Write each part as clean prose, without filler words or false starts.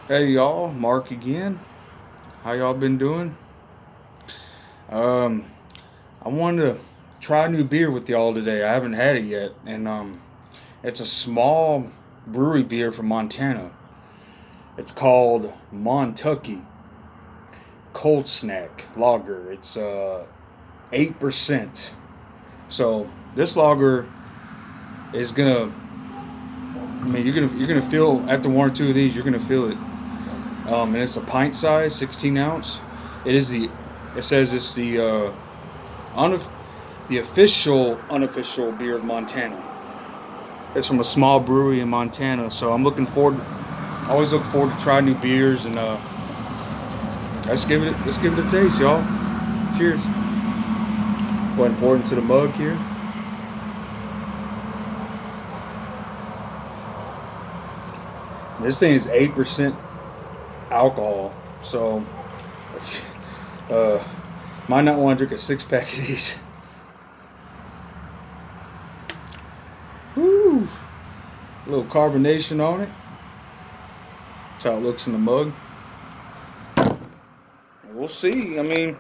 Hey y'all, Mark again. How y'all been doing? Um, I wanted to try a new beer with y'all today. I haven't had it yet, and it's a small brewery beer from Montana. It's called Montucky Cold Snack Lager. It's 8%. So this lager is gonna. I mean, you're gonna feel after one or two of these, you're gonna feel it. And it's a pint size, 16 ounce. It is the. It says it's the unof- the official unofficial beer of Montana. It's from a small brewery in Montana, so I'm looking forward. I always look forward to trying new beers, and let's give it a taste, y'all. Cheers. Go ahead and pour it into the mug here. This thing is 8% alcohol, so if you, might not want to drink a 6 pack of these. Woo! A little carbonation on it. That's how it looks in the mug. We'll see. I mean,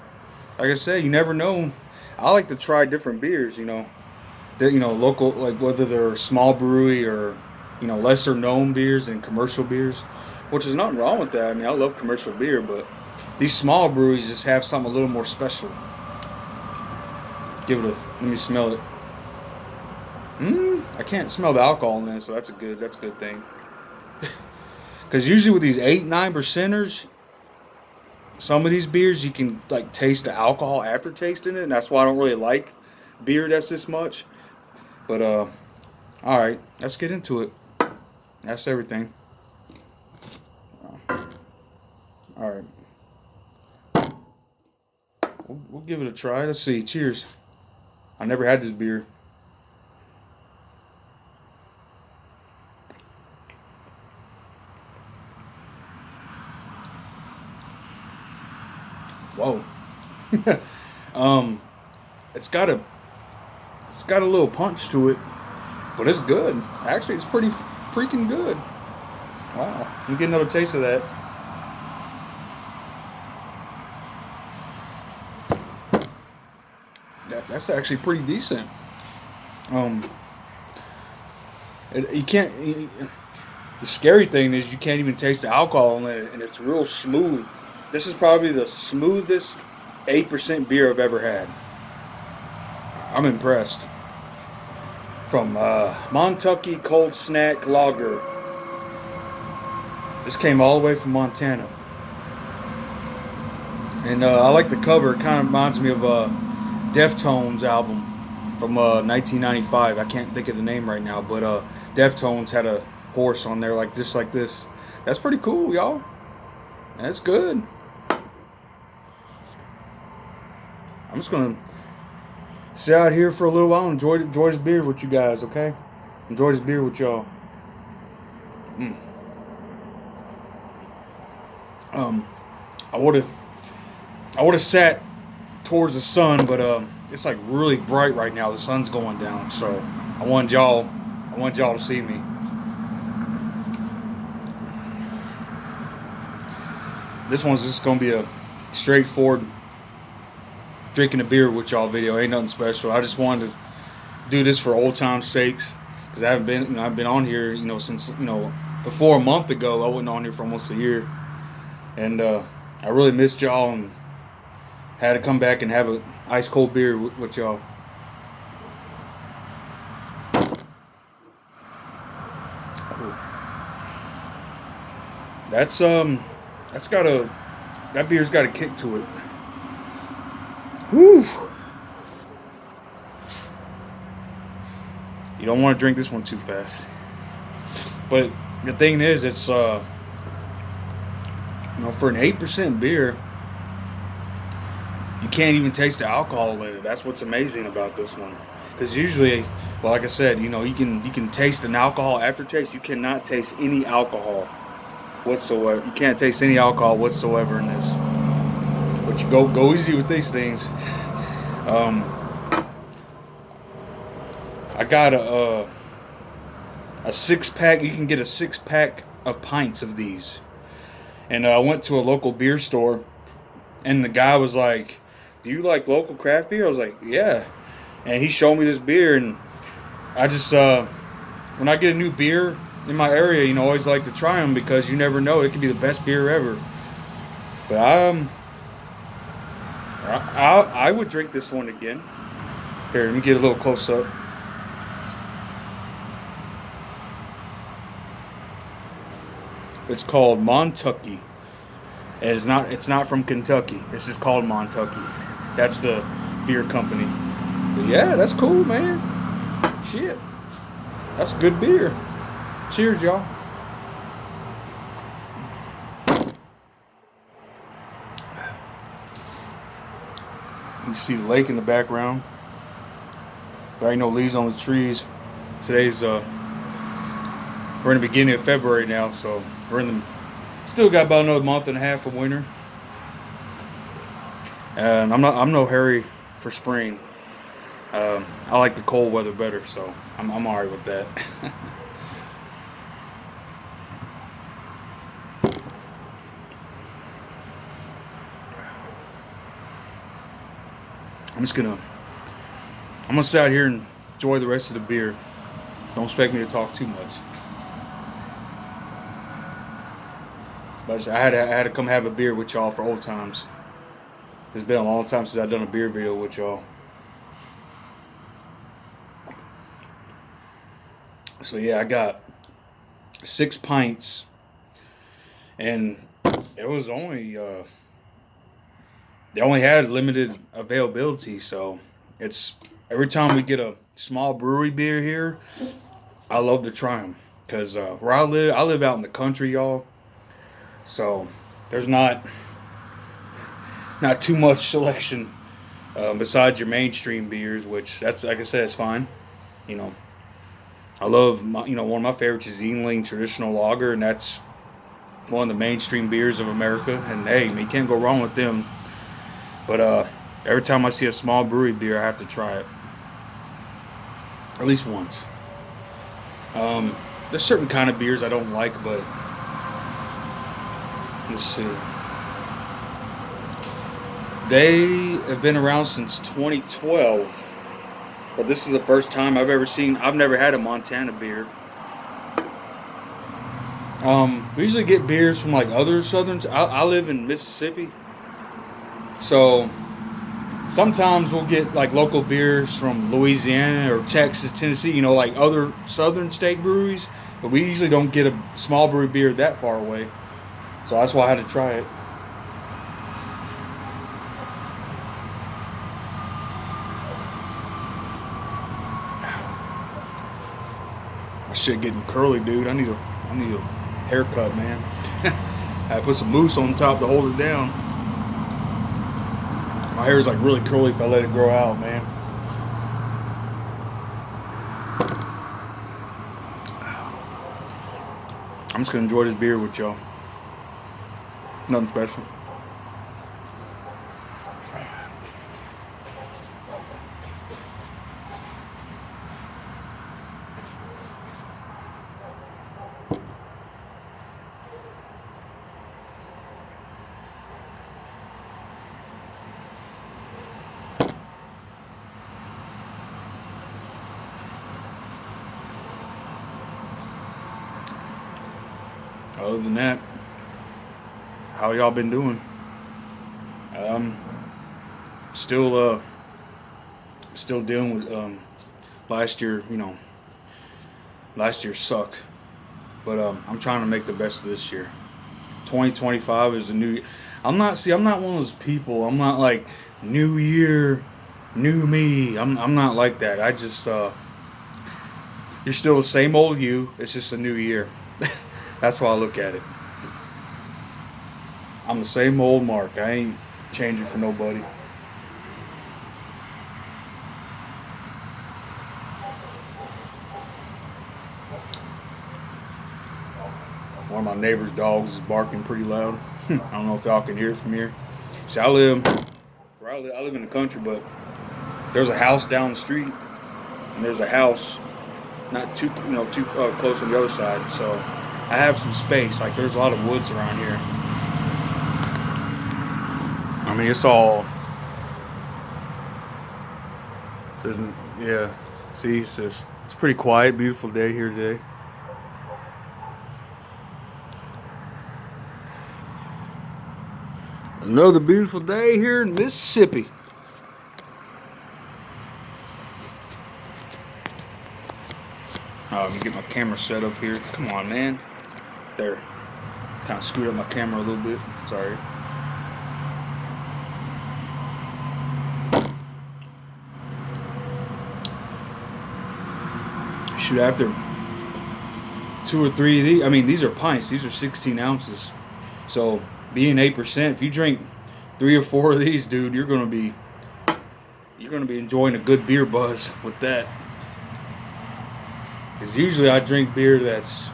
like I said, you never know. I like to try different beers. Local, like whether they're small brewery or lesser known beers and commercial beers, which is nothing wrong with that. I mean, I love commercial beer, but these small breweries just have something a little more special. Let me smell it. I can't smell the alcohol in this, so that's a good thing. Because usually with these 8, 9 percenters, some of these beers you can like taste the alcohol after tasting it, and that's why I don't really like beer that's this much. But all right, let's get into it. That's everything. All right, we'll give it a try. Let's see. Cheers. I never had this beer. Whoa. um, it's got a it's got a little punch to it, but it's good. Actually, it's pretty freaking good. Wow. Let me get another taste of that. That's actually pretty decent. Um, you can't. The scary thing is you can't even taste the alcohol in it, and it's real smooth. This is probably the smoothest 8% beer I've ever had. I'm impressed. From Montucky Cold Snack Lager. This came all the way from Montana. And I like the cover. It kind of reminds me of a Deftones album from 1995. I can't think of the name right now, but Deftones had a horse on there like this. That's pretty cool, y'all. That's good. I'm just gonna sit out here for a little while and enjoy this beer with you guys, okay? Enjoy this beer with y'all. Mm. Um, I would have I would have sat towards the sun, but it's like really bright right now. The sun's going down, so I wanted y'all I wanted y'all to see me. This one's just gonna be a straightforward drinking a beer with y'all video. Ain't nothing special. I just wanted to do this for old time's sakes because I haven't been I've been on here since before a month ago. I wasn't on here for almost a year, and I really missed y'all and had to come back and have a ice cold beer with y'all. That's that's got a that beer's got a kick to it. Whew. You don't want to drink this one too fast. But the thing is, it's for an 8% beer, you can't even taste the alcohol in it. That's what's amazing about this one. Because usually, well, like I said, you can taste an alcohol aftertaste. You cannot taste any alcohol whatsoever. You can't taste any alcohol whatsoever in this. But you go easy with these things. Um, I got a 6 pack. You can get a 6 pack of pints of these. And I went to a local beer store, and the guy was like, "Do you like local craft beer?" I was like, "Yeah." And he showed me this beer, and I just when I get a new beer in my area, I always like to try them because you never know, it could be the best beer ever. But I would drink this one again. Here, let me get a little close up. It's called Montucky. And it's not from Kentucky. It's just called Montucky. That's the beer company. But yeah, that's cool, man. Shit. That's good beer. Cheers, y'all. You can see the lake in the background. There ain't no leaves on the trees. Today's we're in the beginning of February now, so we're in the still got about another month and a half of winter. And I'm no hurry for spring. I like the cold weather better, so I'm alright with that. I'm just gonna I'm gonna sit out here and enjoy the rest of the beer. Don't expect me to talk too much. But I had to come have a beer with y'all for old times. It's been a long time since I've done a beer video with y'all. So yeah, I got 6 pints, and it was only they only had limited availability. So it's every time we get a small brewery beer here, I love to try them because where I live out in the country, y'all. So there's not too much selection besides your mainstream beers, which that's like I said, it's fine. You know, I love one of my favorites is Yingling Traditional Lager, and that's one of the mainstream beers of America. And hey, you can't go wrong with them. But every time I see a small brewery beer, I have to try it at least once. There's certain kind of beers I don't like, but let's see. They have been around since 2012, but this is the first time I've never had a Montana beer. We usually get beers from like other southerns. I live in Mississippi, so sometimes we'll get like local beers from Louisiana or Texas, Tennessee, like other southern state breweries, but we usually don't get a small brewery beer that far away. So that's why I had to try it. My shit getting curly, dude. I need a haircut, man. I had to put some mousse on top to hold it down. My hair is like really curly if I let it grow out, man. I'm just gonna enjoy this beer with y'all. Nothing special. Other than that, how y'all been doing? Um, still still dealing with last year. Last year sucked, but I'm trying to make the best of this year. 2025 is the new year. I'm not one of those people. I'm not like new year, new me. I'm not like that. I just you're still the same old you. It's just a new year. That's how I look at it. I'm the same old Mark. I ain't changing for nobody. One of my neighbor's dogs is barking pretty loud. I don't know if y'all can hear it from here. See, I live in the country, but there's a house down the street, and there's a house not too close on the other side. So I have some space. Like there's a lot of woods around here. mean, it's all. Doesn't. Yeah. See, it's pretty quiet, beautiful day here today. Another beautiful day here in Mississippi. Let me get my camera set up here. Come on, man. There. Kind of screwed up my camera a little bit. Sorry. Shoot, after 2 or 3 of these, I mean, these are pints. These are 16 ounces. So, being 8%, if you drink 3 or 4 of these, dude, you're gonna be enjoying a good beer buzz with that. Because usually I drink beer that's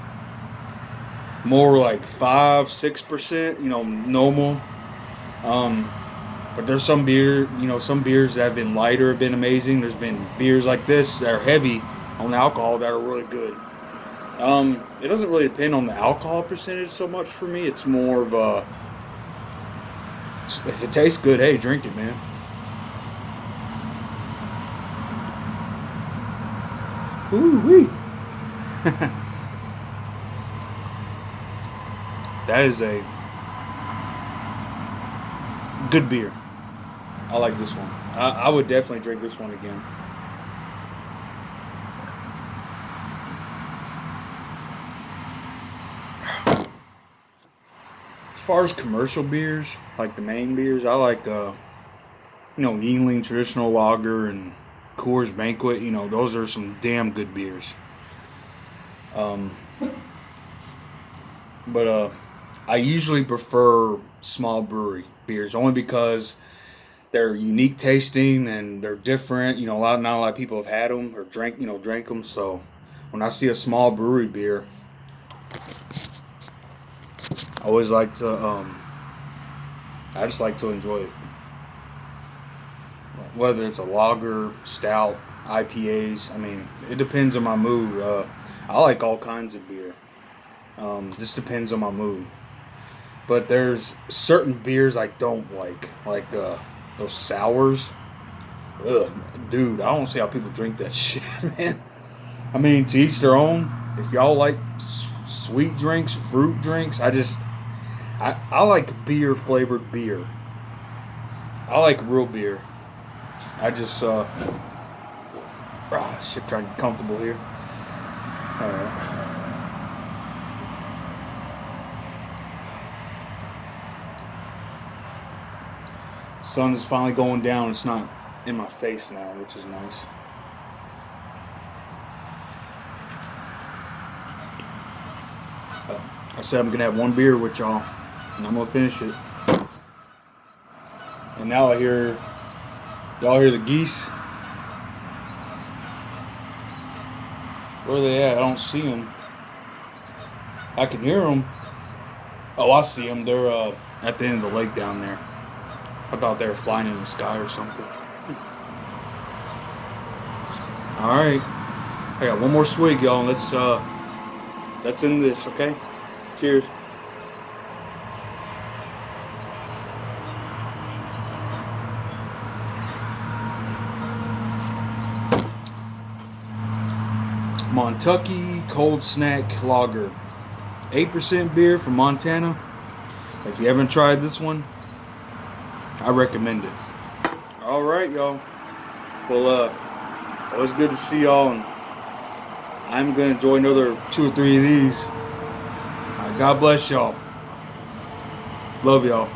more like 5-6%, normal. But there's some beer, some beers that have been lighter have been amazing. There's been beers like this that are heavy on alcohol that are really good. It doesn't really depend on the alcohol percentage so much for me. It's more of a, if it tastes good, hey, drink it, man. Ooh-wee. That is a good beer. I like this one. I would definitely drink this one again. As far as commercial beers, like the main beers, I like Yingling Traditional Lager and Coors Banquet. Those are some damn good beers. But I usually prefer small brewery beers only because they're unique tasting and they're different. Not a lot of people have had them or drank them. So when I see a small brewery beer, I always like to. I just like to enjoy it. Whether it's a lager, stout, IPAs. I mean, it depends on my mood. I like all kinds of beer. Just depends on my mood. But there's certain beers I don't like those sours. Ugh, dude, I don't see how people drink that shit, man. I mean, to each their own. If y'all like sweet drinks, fruit drinks, I like beer flavored beer. I like real beer. I just shit, trying to get comfortable here. All right. Sun is finally going down. It's not in my face now, which is nice. I said I'm gonna have one beer with y'all, and I'm gonna finish it. And now y'all hear the geese. Where are they at? I don't see them. I can hear them. Oh, I see them. They're at the end of the lake down there. I thought they were flying in the sky or something. All right, I got one more swig, y'all. Let's end this, okay? Cheers. Montucky Cold Snack Lager, 8% beer from Montana. If you haven't tried this one, I recommend it. All right, y'all. Well, always good to see y'all, and I'm gonna enjoy another 2 or 3 of these. God bless y'all. Love y'all.